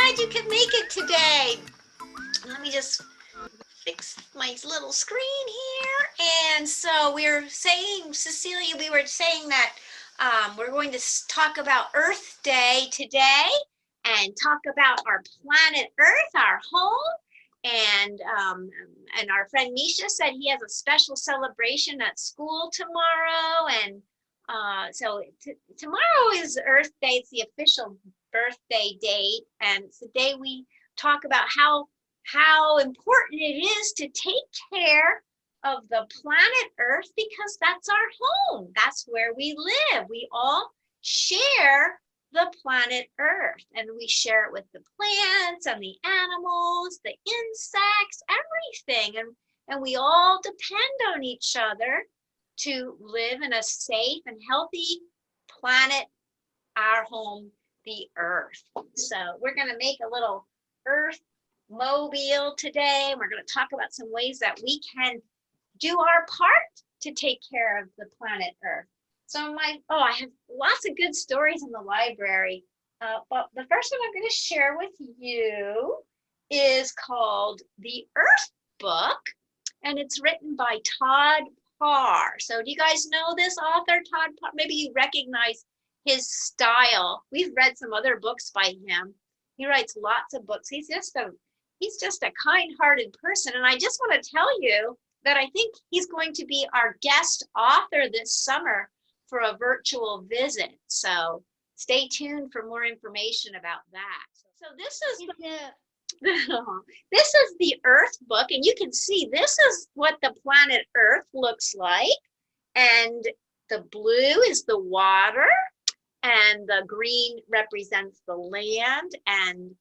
glad you could make it today. Let me just fix my little screen here. And so we were saying, Cecilia, we were saying that we're going to talk about Earth Day today and talk about our planet Earth, our home. And our friend Misha said he has a special celebration at school tomorrow. And so tomorrow is Earth Day. It's the official birthday date. And it's the day we talk about how important it is to take care of the planet Earth, because that's our home. That's where we live. We all share the planet Earth, and we share it with the plants and the animals, the insects, everything. And we all depend on each other to live in a safe and healthy planet, our home, the Earth. So we're going to make a little Earth mobile today. We're going to talk about some ways that we can do our part to take care of the planet Earth. So I have lots of good stories in the library, but the first one I'm going to share with you is called The Earth Book, and it's written by Todd Parr. So do you guys know this author, Todd Parr? Maybe you recognize his style. We've read some other books by him. He writes lots of books. He's just a kind-hearted person, and I just want to tell you that I think he's going to be our guest author this summer for a virtual visit. So stay tuned for more information about that. So this is the Earth Book, and you can see this is what the planet Earth looks like. And the blue is the water, and the green represents the land, and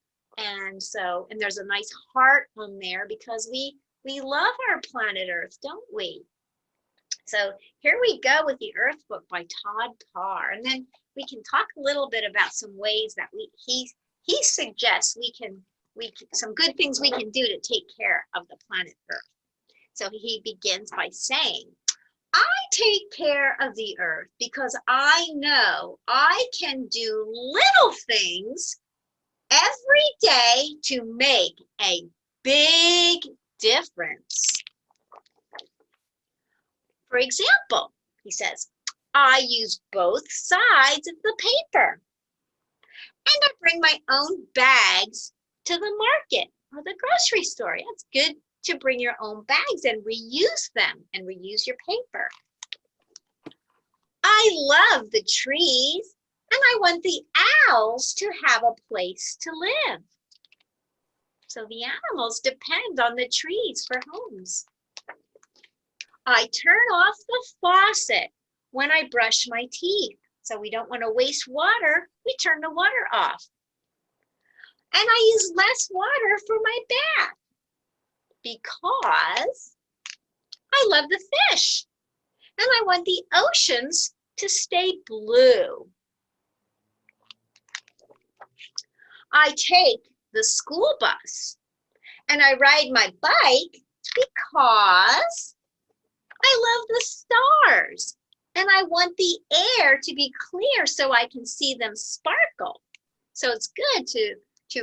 there's a nice heart on there because we love our planet Earth, don't we? So here we go with the Earth Book by Todd Parr, and then we can talk a little bit about some ways that he suggests we can some good things we can do to take care of the planet Earth. So he begins by saying, I take care of the Earth because I know I can do little things every day to make a big difference. For example, he says, I use both sides of the paper, and I bring my own bags to the market or the grocery store. It's good to bring your own bags and reuse them and reuse your paper. I love the trees, and I want the owls to have a place to live. So the animals depend on the trees for homes. I turn off the faucet when I brush my teeth. So we don't want to waste water. We turn the water off. And I use less water for my bath because I love the fish and I want the oceans to stay blue. I take the school bus and I ride my bike because I love the stars and I want the air to be clear so I can see them sparkle. So it's good to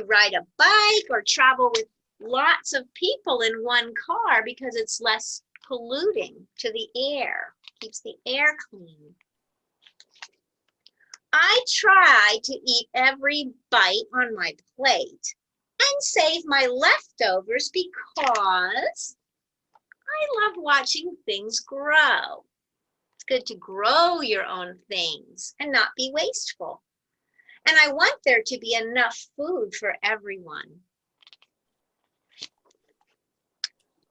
ride a bike or travel with lots of people in one car because it's less polluting to the air, keeps the air clean. I try to eat every bite on my plate and save my leftovers because I love watching things grow. It's good to grow your own things and not be wasteful. And I want there to be enough food for everyone.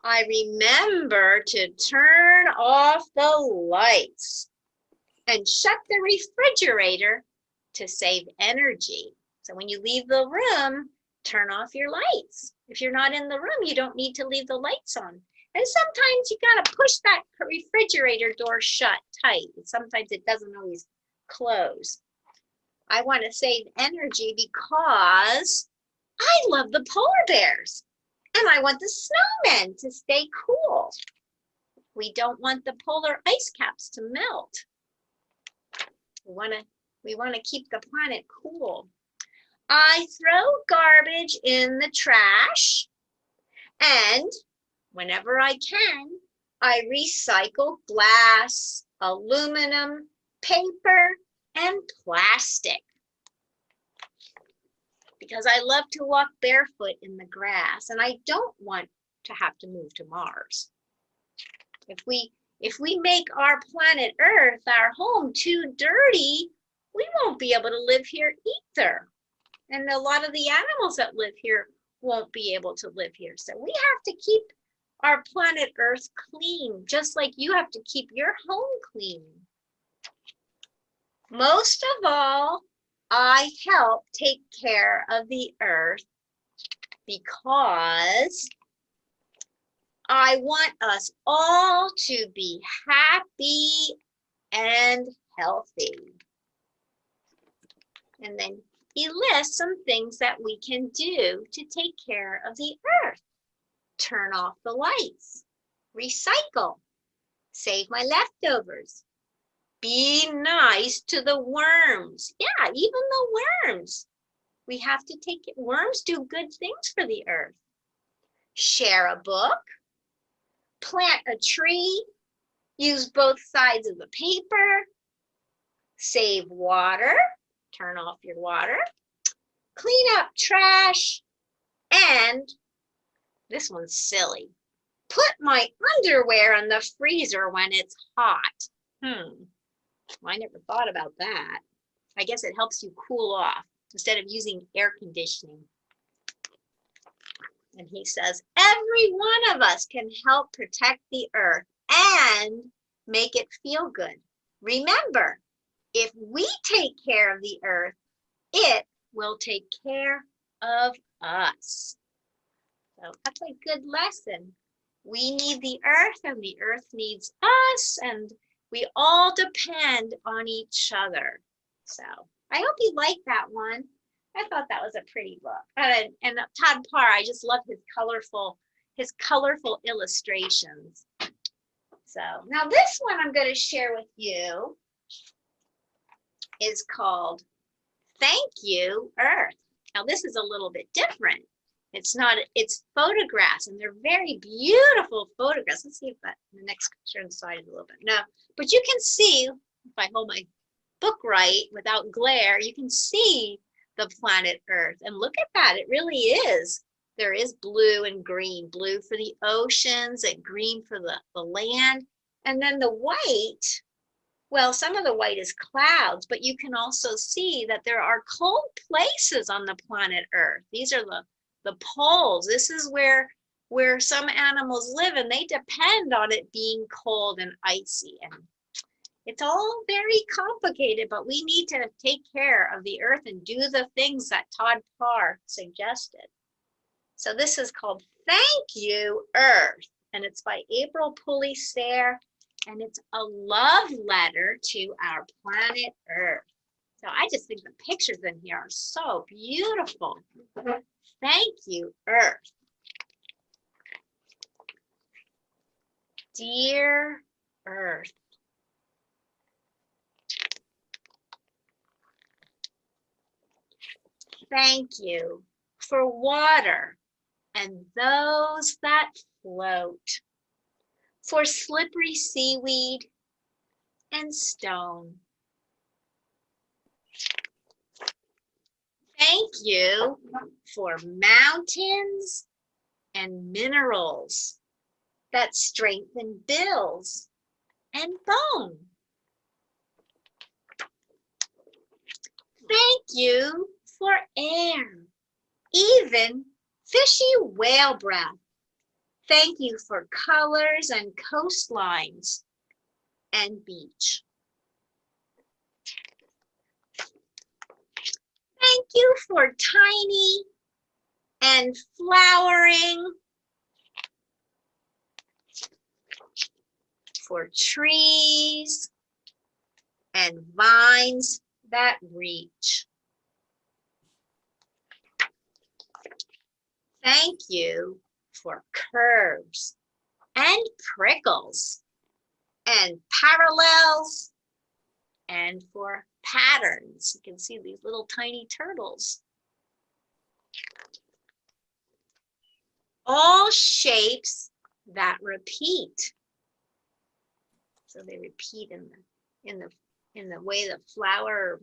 I remember to turn off the lights and shut the refrigerator to save energy. So when you leave the room, turn off your lights. If you're not in the room, you don't need to leave the lights on. And sometimes you gotta push that refrigerator door shut tight. Sometimes it doesn't always close. I want to save energy because I love the polar bears and I want the snowmen to stay cool. We don't want the polar ice caps to melt. We want to keep the planet cool. I throw garbage in the trash, and whenever I can, I recycle glass, aluminum, paper, and plastic. Because I love to walk barefoot in the grass, and I don't want to have to move to Mars. If we make our planet Earth, our home, too dirty, we won't be able to live here either. And a lot of the animals that live here won't be able to live here. So we have to keep our planet Earth clean, just like you have to keep your home clean. Most of all, I help take care of the Earth because I want us all to be happy and healthy. And then he lists some things that we can do to take care of the Earth. Turn off the lights, recycle, save my leftovers, be nice to the worms. Yeah, even the worms. We have to take it. Worms do good things for the Earth. Share a book, plant a tree, use both sides of the paper, save water, turn off your water, clean up trash, and this one's silly. Put my underwear in the freezer when it's hot. I never thought about that. I guess it helps you cool off instead of using air conditioning. And he says, every one of us can help protect the Earth and make it feel good. Remember, if we take care of the Earth, it will take care of us. So that's a good lesson. We need the Earth and the Earth needs us, and we all depend on each other. So I hope you liked that one. I thought that was a pretty book. And Todd Parr, I just love his colorful illustrations. So now this one I'm going to share with you is called Thank You, Earth. Now this is a little bit different. It's photographs, and they're very beautiful photographs. Let's see if that the next picture inside is a little bit. No, but you can see, if I hold my book right without glare, you can see the planet Earth. And look at that, it really is. There is blue and green, blue for the oceans and green for the land. And then the white, well, some of the white is clouds, but you can also see that there are cold places on the planet Earth. These are the poles. This is where some animals live, and they depend on it being cold and icy. And it's all very complicated, but we need to take care of the Earth and do the things that Todd Parr suggested. So this is called Thank You, Earth, and it's by April Sayre, and it's a love letter to our planet Earth. So I just think the pictures in here are so beautiful. Thank you, Earth. Dear Earth, thank you for water and those that float, for slippery seaweed and stone. Thank you for mountains and minerals that strengthen bills and bone. Thank you for air, even fishy whale breath. Thank you for colors and coastlines and beach. Thank you for tiny and flowering, for trees and vines that reach. Thank you for curves and prickles and parallels and for patterns. You can see these little tiny turtles all shapes that repeat. So they repeat in the way the flower,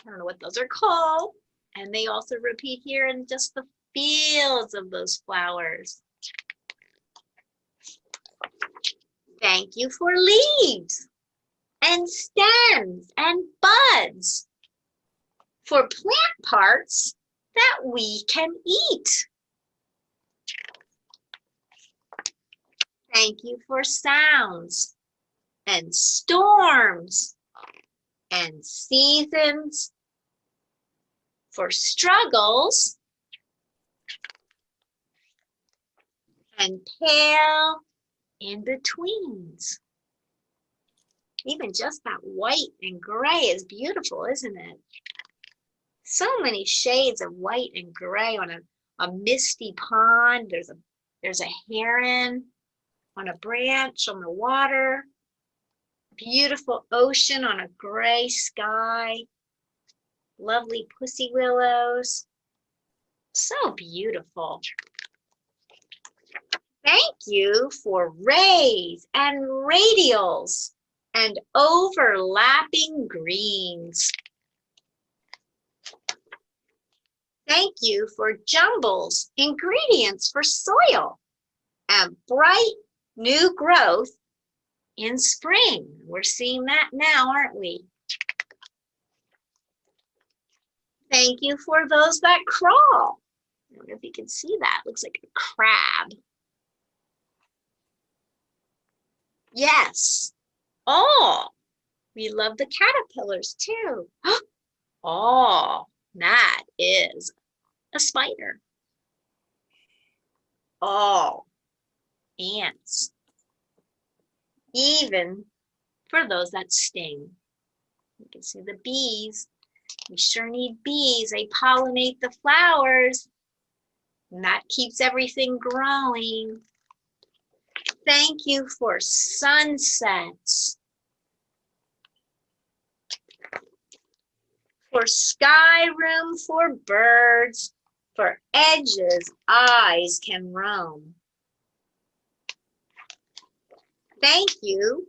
I don't know what those are called. And they also repeat here in just the fields of those flowers. Thank you for leaves and stems and buds, for plant parts that we can eat. Thank you for sounds and storms and seasons, for struggles and pale in-betweens. Even just that white and gray is beautiful, isn't it? So many shades of white and gray on a misty pond. There's a heron on a branch on the water. Beautiful ocean on a gray sky. Lovely pussy willows. So beautiful. Thank you for rays and radials and overlapping greens. Thank you for jumbles, ingredients for soil, and bright new growth in spring. We're seeing that now, aren't we? Thank you for those that crawl. I don't know if you can see that. Looks like a crab. Yes. Oh, we love the caterpillars too. Oh, that is a spider. Oh, ants. Even for those that sting. You can see the bees. We sure need bees. They pollinate the flowers, and that keeps everything growing. Thank you for sunsets, for sky room for birds, for edges eyes can roam. Thank you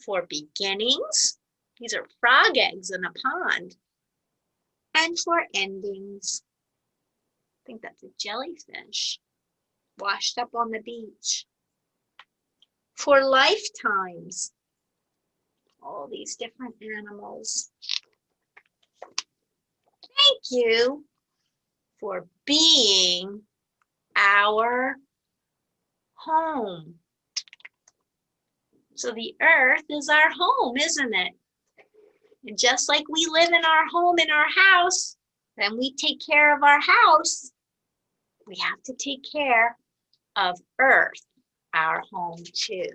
for beginnings. These are frog eggs in a pond. And for endings. I think that's a jellyfish washed up on the beach. For lifetimes. All these different animals. Thank you for being our home. So the earth is our home, isn't it? And just like we live in our home, in our house, then we take care of our house, we have to take care of Earth, our home too.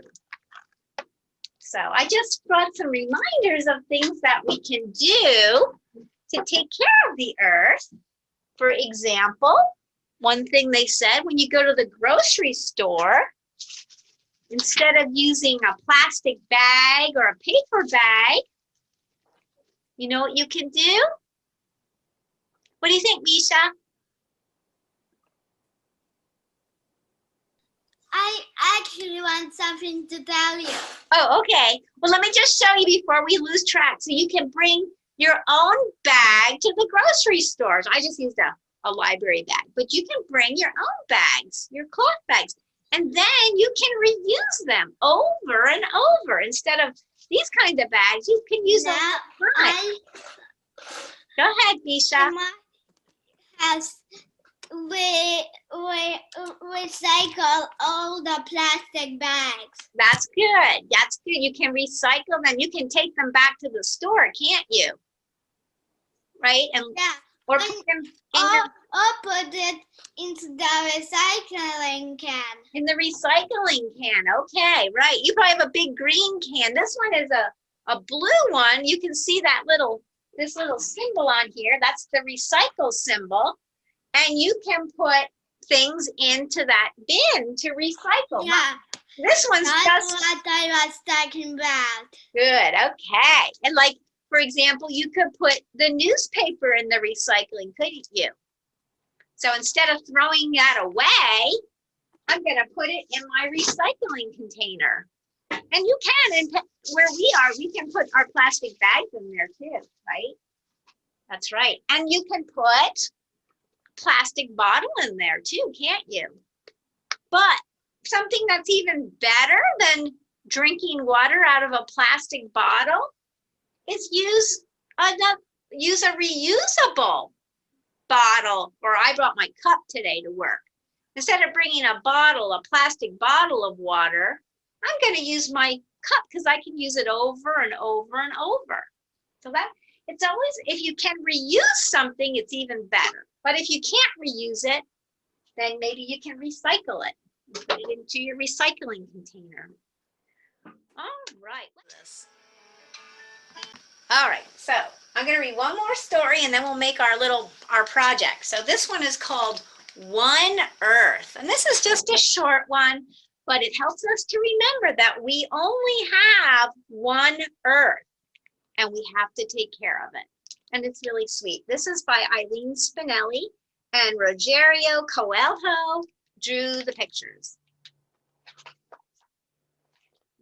So I just brought some reminders of things that we can do to take care of the Earth. For example, one thing they said, when you go to the grocery store, instead of using a plastic bag or a paper bag, you know what you can do? What do you think, Misha? I actually want something to tell you. Oh, okay. Well, let me just show you before we lose track. So you can bring your own bag to the grocery stores. I just used a library bag, but you can bring your own bags, your cloth bags, and then you can reuse them over and over. Instead of these kind of bags, you can use them. Go ahead, Misha. Has recycle all the plastic bags. That's good. That's good. You can recycle them. You can take them back to the store, can't you? Right? And yeah. Or put them in or put it into the recycling can. In the recycling can. Okay, right. You probably have a big green can. This one is a blue one. You can see that this little symbol on here. That's the recycle symbol. And you can put things into that bin to recycle. Yeah. This one's That's what I was talking about. Good. Okay. And like, for example, you could put the newspaper in the recycling, couldn't you? So instead of throwing that away, I'm going to put it in my recycling container. And you can, and where we are, we can put our plastic bags in there too, right? That's right. And you can put plastic bottle in there too, can't you? But something that's even better than drinking water out of a plastic bottle is use a reusable bottle. Or I brought my cup today to work. Instead of bringing a plastic bottle of water, I'm going to use my cup because I can use it over and over and over. So that it's always, if you can reuse something, it's even better. But if you can't reuse it, then maybe you can recycle it. Put it into your recycling container. All right. All right, so I'm going to read one more story and then we'll make our project. So this one is called One Earth. And this is just a short one, but it helps us to remember that we only have one Earth and we have to take care of it. And it's really sweet. This is by Eileen Spinelli, and Rogerio Coelho drew the pictures.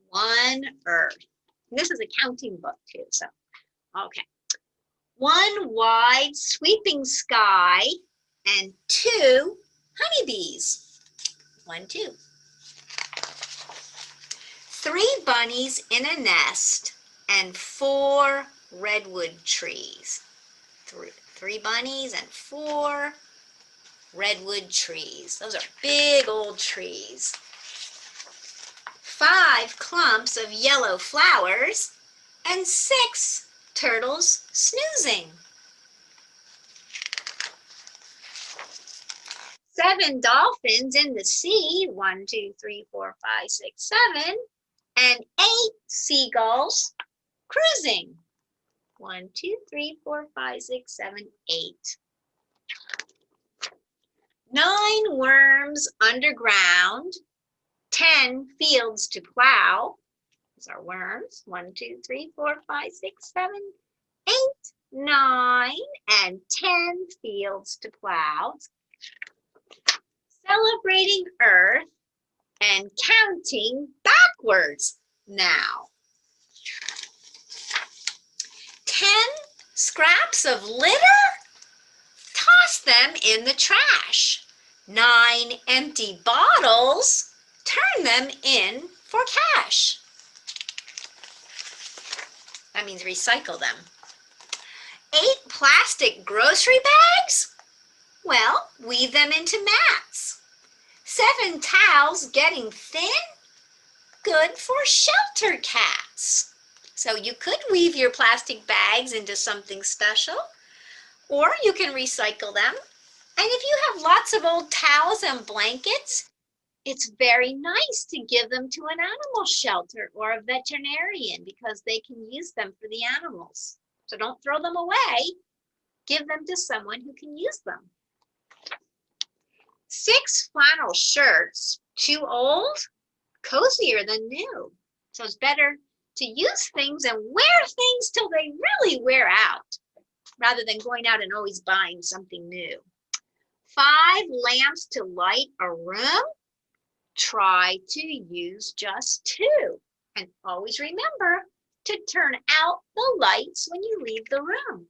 One Earth. And this is a counting book too, so, okay. One wide sweeping sky and two honeybees. 1, 2. 3 bunnies in a nest and 4 redwood trees. 3 bunnies and 4 redwood trees. Those are big old trees. 5 clumps of yellow flowers and 6 turtles snoozing. 7 dolphins in the sea. 1, 2, 3, 4, 5, 6, 7. And 8 seagulls cruising. 1, 2, 3, 4, 5, 6, 7, 8. 9 worms underground. 10 fields to plow. Those are worms. 1, 2, 3, 4, 5, 6, 7, 8, 9, and 10 fields to plow. Celebrating Earth and counting backwards now. 10 scraps of litter? Toss them in the trash. 9 empty bottles? Turn them in for cash. That means recycle them. 8 plastic grocery bags? Well, weave them into mats. 7 towels getting thin? Good for shelter cats. So you could weave your plastic bags into something special, or you can recycle them. And if you have lots of old towels and blankets, it's very nice to give them to an animal shelter or a veterinarian because they can use them for the animals. So don't throw them away. Give them to someone who can use them. 6 flannel shirts, too old, cozier than new. So it's better to use things and wear things till they really wear out, rather than going out and always buying something new. 5 lamps to light a room. Try to use just 2. And always remember to turn out the lights when you leave the room.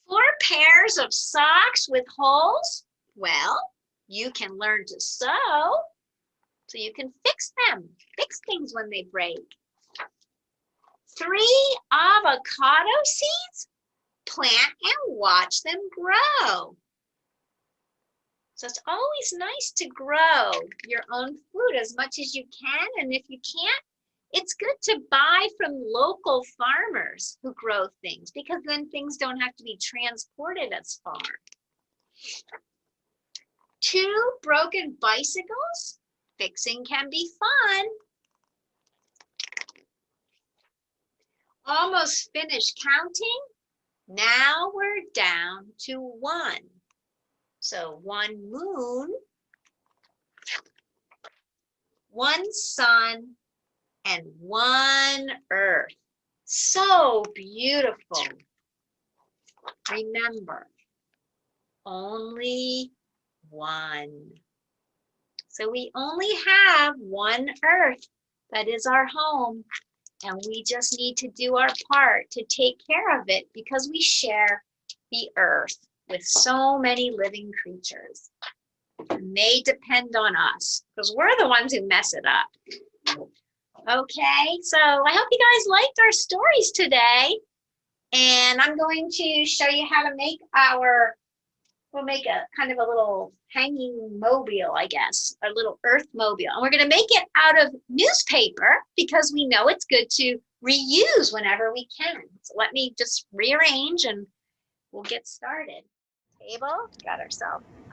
4 pairs of socks with holes. Well, you can learn to sew so you can fix them. Fix things when they break. 3 avocado seeds. Plant and watch them grow. So it's always nice to grow your own food as much as you can. And if you can't, it's good to buy from local farmers who grow things, because then things don't have to be transported as far. 2 broken bicycles. Fixing can be fun. Almost finished counting. Now we're down to 1. So 1 moon, 1 sun, and 1 earth. So beautiful. Remember, only one. So we only have one Earth that is our home, and we just need to do our part to take care of it because we share the Earth with so many living creatures. And they depend on us because we're the ones who mess it up. Okay, so I hope you guys liked our stories today. And I'm going to show you how to make we'll make a kind of a little hanging mobile, I guess, a little earth mobile. And we're going to make it out of newspaper because we know it's good to reuse whenever we can. So let me just rearrange and we'll get started. Table, got our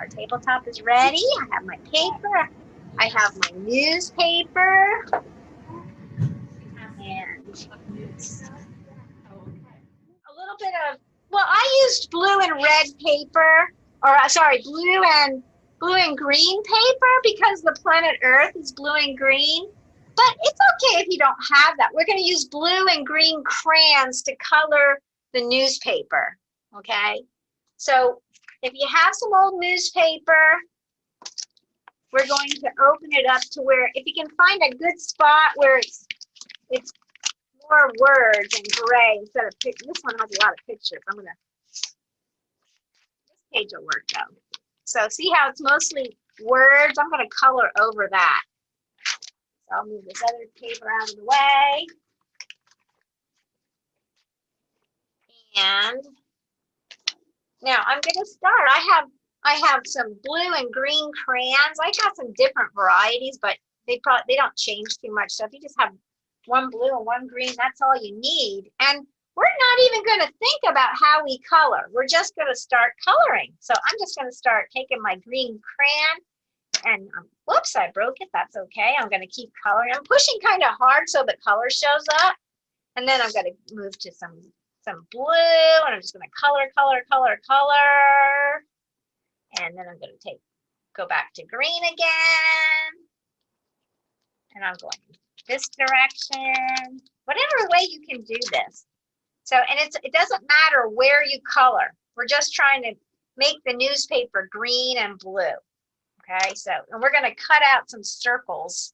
tabletop is ready. I have my paper, I have my newspaper, and a little bit of, well, I used blue and red paper, or sorry, blue and green paper because the planet Earth is blue and green. But it's okay if you don't have that. We're going to use blue and green crayons to color the newspaper, okay? So if you have some old newspaper, we're going to open it up to where, if you can find a good spot where it's more words and gray instead of pictures. This one has a lot of pictures. This page will work though. So see how it's mostly words? I'm going to color over that. So I'll move this other paper out of the way. And now I'm going to start. I have some blue and green crayons. I got some different varieties, but they don't change too much. So if you just have one blue and one green, that's all you need. And we're not even going to think about how we color. We're just going to start coloring. So I'm just going to start taking my green crayon and whoops, I broke it. That's okay. I'm going to keep coloring. I'm pushing kind of hard so the color shows up. And then I'm going to move to some blue, and I'm just going to color. And then I'm going to go back to green again. And I'm going this direction, whatever way you can do this. So, and it doesn't matter where you color. We're just trying to make the newspaper green and blue. Okay, so, and we're going to cut out some circles.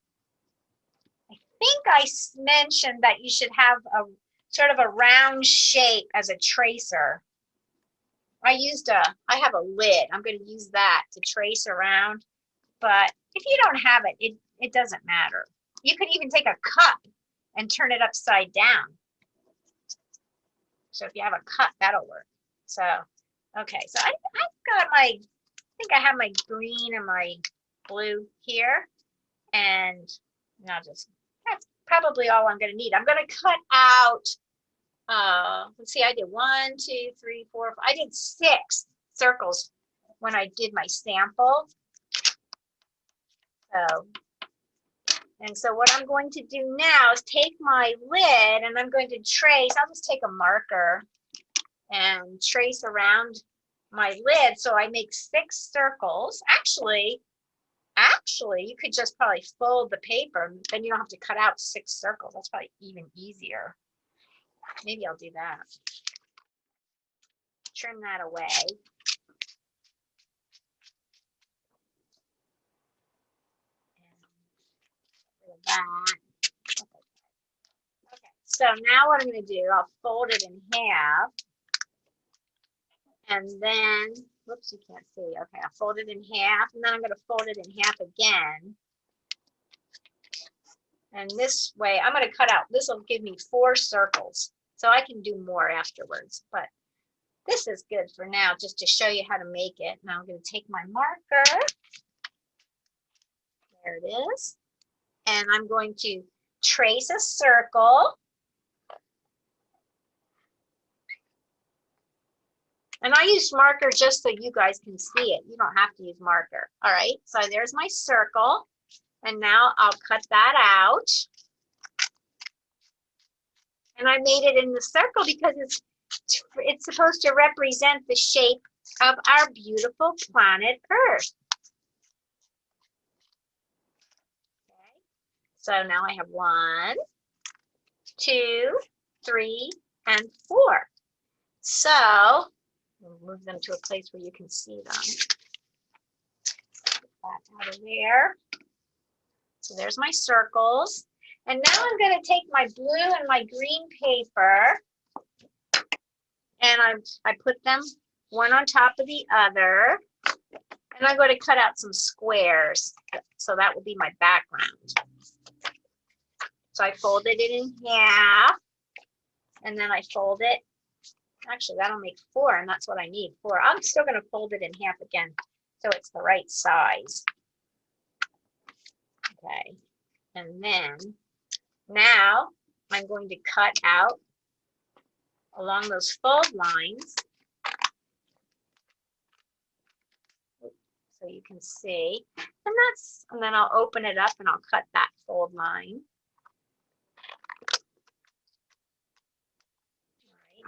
I think I mentioned that you should have a sort of a round shape as a tracer. I have a lid. I'm going to use that to trace around. But if you don't have it, it doesn't matter. You could even take a cup and turn it upside down. So if you have a cup, that'll work. So, okay, so I've got I think I have my green and my blue here. And that's probably all I'm going to need. I'm going to cut out, let's see, I did 1, 2, 3, 4, 5. I did 6 circles when I did my sample. So what I'm going to do now is take my lid and I'm going to trace. I'll just take a marker and trace around my lid so I make 6 circles. Actually, you could just probably fold the paper, then you don't have to cut out 6 circles. That's probably even easier. Maybe I'll do that. Trim that away. That. Okay, so now what I'm going to do, I'll fold it in half. And then, whoops, you can't see. Okay, I'll fold it in half, and then I'm going to fold it in half again. And this way, I'm going to cut out, this will give me 4 circles. So I can do more afterwards. But this is good for now, just to show you how to make it. Now I'm going to take my marker. There it is. And I'm going to trace a circle. And I use marker just so you guys can see it. You don't have to use marker. All right, so there's my circle. And now I'll cut that out. And I made it in the circle because it's supposed to represent the shape of our beautiful planet Earth. Okay. So now I have 1, 2, 3, and 4. So We'll move them to a place where you can see them. Get that out of there. So there's my circles. And now I'm going to take my blue and my green paper, and I put them one on top of the other. And I'm going to cut out some squares. So that will be my background. So I folded it in half, and then I fold it. Actually, that'll make 4, and that's what I need, 4. I'm still going to fold it in half again, so it's the right size. Okay, and then now I'm going to cut out along those fold lines, so you can see, and then I'll open it up and I'll cut that fold line.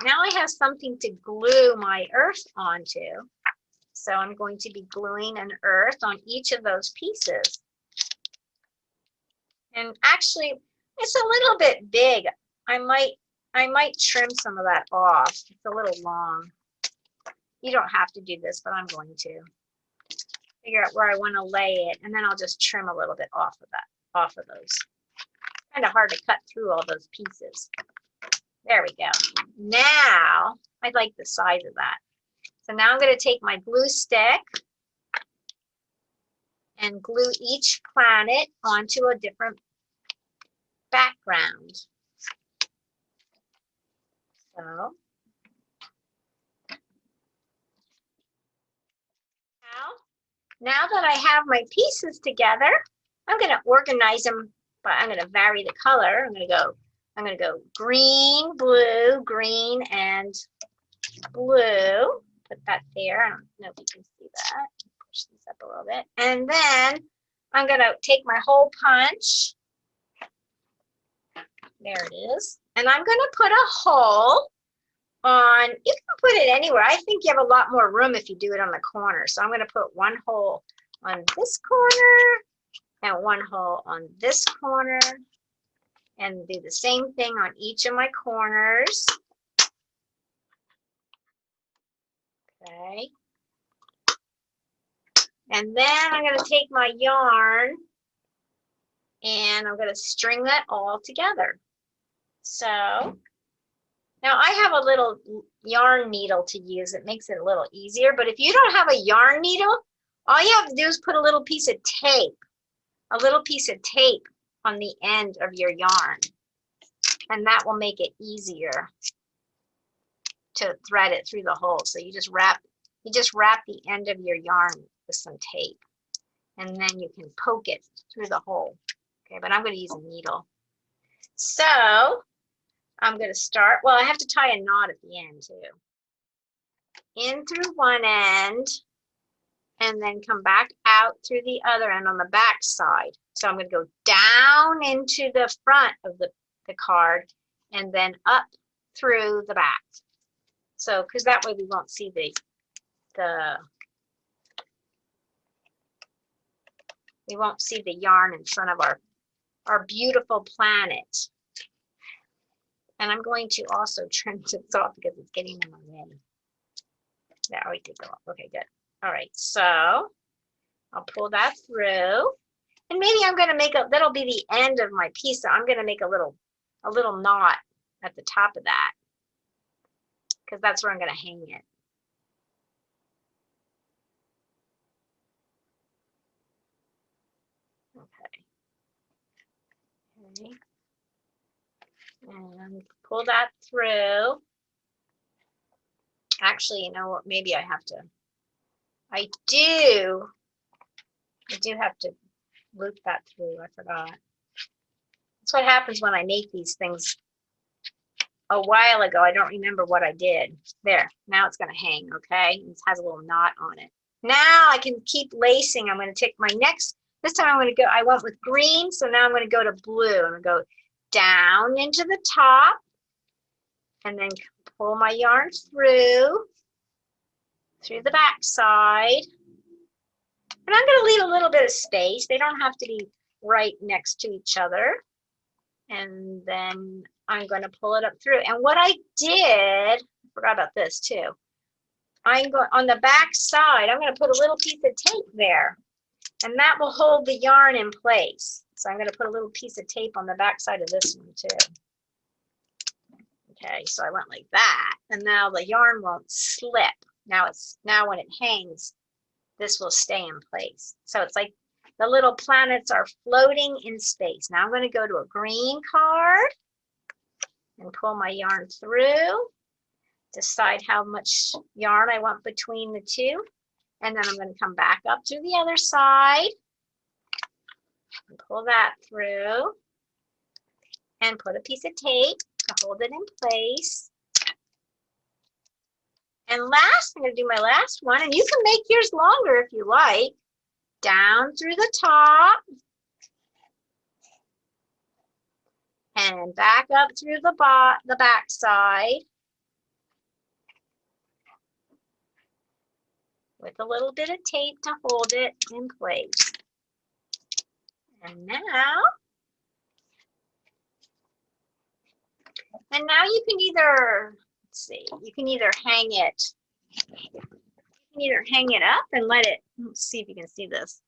Now I have something to glue my earth onto. So I'm going to be gluing an earth on each of those pieces. And actually, it's a little bit big. I might trim some of that off. It's a little long. You don't have to do this, but I'm going to. Figure out where I want to lay it, and then I'll just trim a little bit off of those. Kind of hard to cut through all those pieces. There we go. Now, I like the size of that. So now I'm going to take my glue stick and glue each planet onto a different background. So, now that I have my pieces together, I'm going to organize them, but I'm going to vary the color. I'm going to go green, blue, green, and blue. Put that there. I don't know if you can see that. Push these up a little bit. And then I'm going to take my hole punch. There it is. And I'm going to put a hole on, you can put it anywhere. I think you have a lot more room if you do it on the corner. So I'm going to put one hole on this corner and one hole on this corner, and do the same thing on each of my corners. Okay. And then I'm going to take my yarn and I'm going to string that all together. So now I have a little yarn needle to use. It makes it a little easier, but if you don't have a yarn needle, all you have to do is put a little piece of tape on the end of your yarn, and that will make it easier to thread it through the hole. So you just wrap the end of your yarn with some tape, and then you can poke it through the hole. Okay, but I'm going to use a needle. So I'm going to start, well, I have to tie a knot at the end too. In through one end, and then come back out through the other end on the back side. So I'm going to go down into the front of the card and then up through the back. So, because that way we won't see the yarn in front of our beautiful planet. And I'm going to also trim this off because it's getting in my way. There, we did go off. Okay, good. All right, so I'll pull that through, and maybe I'm going to make that'll be the end of my piece. So I'm going to make a little knot at the top of that, because that's where I'm going to hang it. Okay. And pull that through. Actually, you know what? Maybe I do have to loop that through. I forgot. That's what happens when I make these things a while ago. I don't remember what I did. There, now it's going to hang, okay? It has a little knot on it. Now I can keep lacing. I'm going to take my this time I went with green, so now I'm going to go to blue. I'm going to go down into the top and then pull my yarn through the back side. And I'm going to leave a little bit of space. They don't have to be right next to each other. And then I'm going to pull it up through. And what I did, I forgot about this too. I'm going on the back side. I'm going to put a little piece of tape there, and that will hold the yarn in place. So I'm going to put a little piece of tape on the back side of this one too. Okay, so I went like that, and now the yarn won't slip. Now when it hangs, this will stay in place. So it's like the little planets are floating in space. Now I'm going to go to a green card and pull my yarn through, decide how much yarn I want between the two, and then I'm going to come back up to the other side and pull that through and put a piece of tape to hold it in place. And last, I'm going to do my last one, and you can make yours longer if you like. Down through the top and back up through the back side with a little bit of tape to hold it in place. And now you can either, let's see, you can either hang it. You can either hang it up and let it, let's see if you can see this.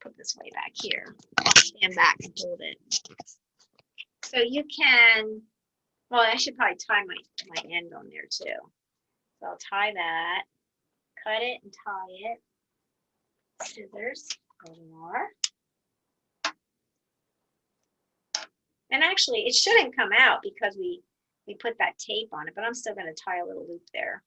Put this way back here. I'll stand back and hold it. So you can, well, I should probably tie my end on there too. So I'll tie that, cut it and tie it. Scissors, there we are. And actually, it shouldn't come out because we put that tape on it, but I'm still going to tie a little loop there.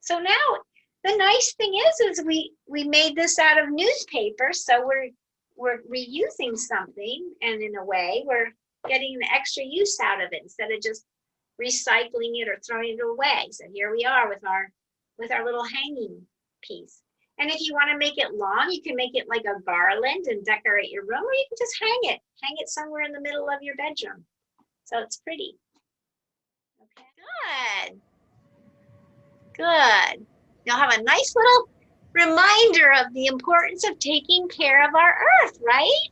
So now the nice thing is we made this out of newspaper, so we're reusing something, and in a way we're getting the extra use out of it instead of just recycling it or throwing it away. So here we are with our little hanging piece. And if you want to make it long, you can make it like a garland and decorate your room, or you can just hang it somewhere in the middle of your bedroom. So it's pretty. Okay, good. Good. You'll have a nice little reminder of the importance of taking care of our earth, right?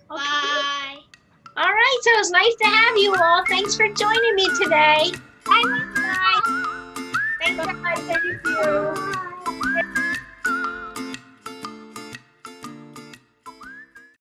Bye. Okay. All right, so it was nice to have you all. Thanks for joining me today. Bye. Thanks, guys. Thank you.